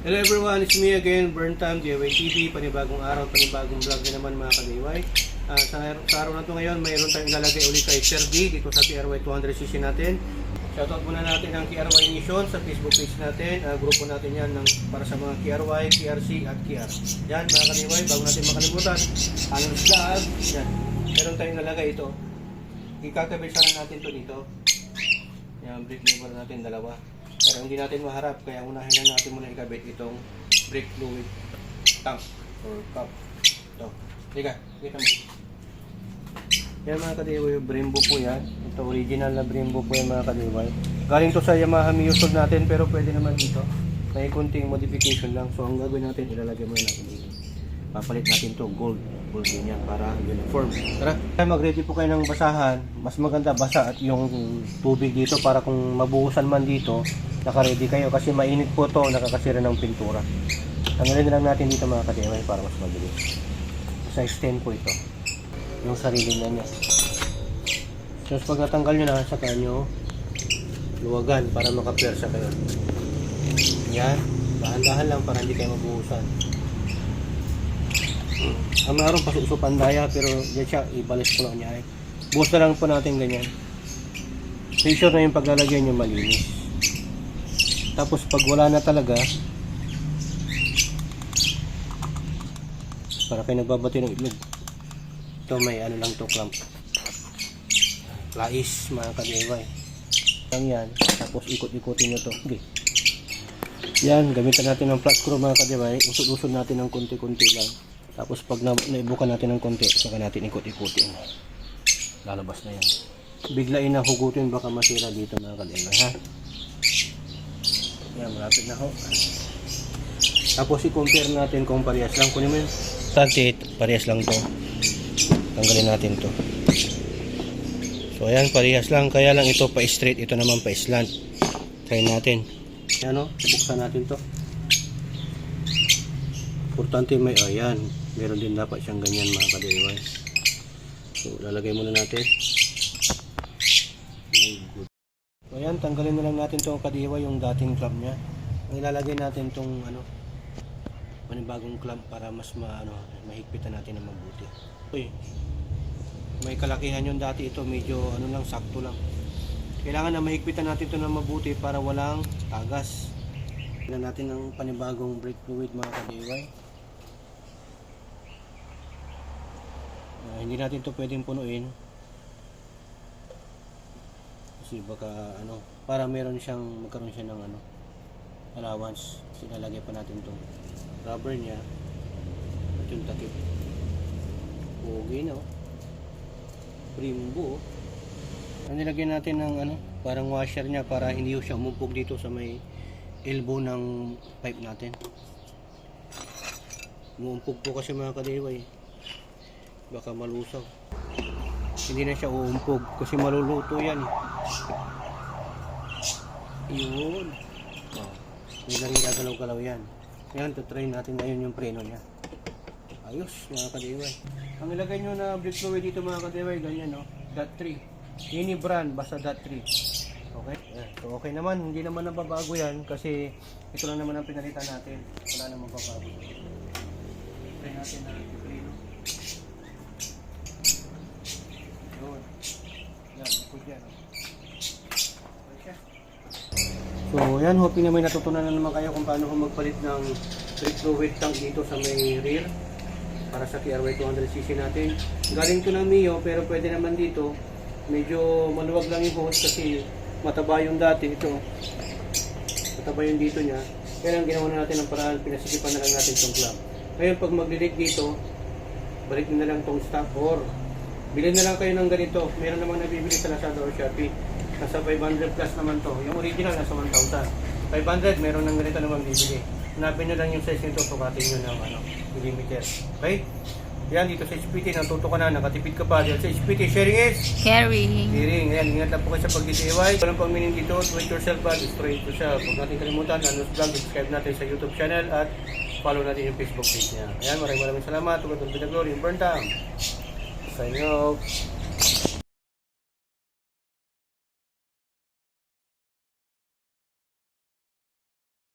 Hello everyone, it's me again, Burntime DIY TV, panibagong araw, panibagong vlog na naman mga ka-DIY. Sa araw na ito ngayon, mayroon tayong ilalagay ulit kay Sir D dito sa KRY 200cc natin. Shoutout muna natin ang KRY Nation sa Facebook page natin. Grupo natin yan para sa mga KRY, KRC at KR. Yan mga ka-DIY, bago natin makalimutan, Anon's Vlog, yan. Meron tayong ilalagay ito. Ikakabit sana natin ito dito. Yan, brake lever natin, dalawa. Pero hindi natin maharap, kaya unahin lang natin muna ikabit itong brake fluid tank or cup. Ito. Liga, kita mo. Yan mga ka-DIY, Brembo po yan. Ito original na Brembo po yan mga ka-DIY. Galing to sa Yamaha Miyusod natin, pero pwede naman dito. May kunting modification lang. So ang gagawin natin, ilalagay muna natin dito. Papalit natin to gold din yan para uniform. Tara, mag-ready po kayo ng basahan. Mas maganda basa at yung tubig dito para kung mabuhusan man dito, naka-ready kayo kasi mainit po to, nakakasira ng pintura. Tanggalin na lang natin dito mga ka-DIY para mas mabilis. Size 10 po ito. Yung sarili na niya. So pag natanggal nyo na, saka nyo luwagan para makapersa kayo. Yan. Dahan-dahan lang para hindi kayo mabuhusan. Ang mayroon pasusupan daya pero yan siya, ibalis ko lang niya. Buhos na lang po natin ganyan. So sure na yung paglalagay nyo malinis. Tapos pag wala na talaga, para kayo nagbabati ng itlog, ito may ano lang to, clamp. Lais mga ka-DIY. Yan. Tapos ikot-ikotin nyo to. Okay. Yan, gamitan natin ng flat screw mga ka-DIY. Usod-usod natin ng konti-konti lang. Tapos pag naibukan natin ng konti, saka natin ikot-ikotin. Lalabas na yan. Biglain na hugutin, baka masira dito mga ka-DIY, ha? Yan, malapit na ho. Tapos i-compare natin kung parehas lang. Kunin mo yun. Tantit, parehas lang to. Tanggalin natin to. So ayan, parehas lang. Kaya lang ito pa-straight, ito naman pa-slant. Try natin. Yan o, buksan natin to. Importante may, ayan. Meron din dapat siyang ganyan mga ka-DIY. So lalagay muna natin. Good. So ayan, tanggalin na lang natin itong ka-DIY, yung dating clamp nya. Ang ilalagay natin itong panibagong clamp para mas mahigpitan natin ng mabuti. Uy, may kalakihan yung dati, ito medyo lang, sakto lang. Kailangan na mahigpitan natin ito ng mabuti para walang tagas. Tignan natin ang panibagong brake fluid mga ka-DIY. Hindi natin ito pwedeng punuin kasi baka para magkaroon siya ng allowance. Sinalagay pa natin itong rubber nya at yung takip. Okay na, Brembo. Nilagyan natin ng parang washer nya para hindi siya umumpog dito sa may elbow ng pipe natin. Umumpog po kasi mga ka-DIY, baka malusaw. Hindi na siya uumpog kasi maluluto yan yun. Hindi na rin gagalaw-galaw yan. Yan, tutry natin ngayon yung preno nya. Ayos mga ka-DIY. Ang ilagay nyo na brake fluid dito mga ka-DIY, ganyan dot 3. Any brand, basta dot 3. Okay? So okay naman, hindi naman nababago yan kasi ito lang naman ang pinalitan natin. Wala namang babago. Try natin na preno. Yun. Yan, ikot yan. So yan, hoping na may natutunan na naman kayo kung paano magpalit ng brake fluid tank dito sa may rear para sa KRY 200cc natin. Galing to ng Mio pero pwede naman dito. Medyo maluwag lang yung hose kasi mataba yung dati. Ito mataba yung dito nya. Kaya lang ginawa na natin ng paraan, pinasikipan na lang natin itong clamp. Ngayon pag mag-delete dito, balik na lang itong stock or bilhin na lang kayo ng ganito. Meron namang nabibili sa Lazada or Shopee. Nasa 500 plus naman to. Yung original nasa 1,000. 500 meron ng ganito namang bibili. Hanapin nyo lang yung size nito, sukatin nyo ng millimeter. Okay? Yan, dito sa HPT, natuto ka na, nakatipid ka pa. Dito sa HPT, sharing is caring. Yan, ingat lang po kayo sa pag-DIY. Walang pang meaning dito, do it yourself ba, destroy it yourself. Huwag natin kalimutan, Anon's Vlog, subscribe natin sa YouTube channel at follow natin yung Facebook page niya. Ayan, maraming salamat. Tugad ng Glory, Burntime. Sign off.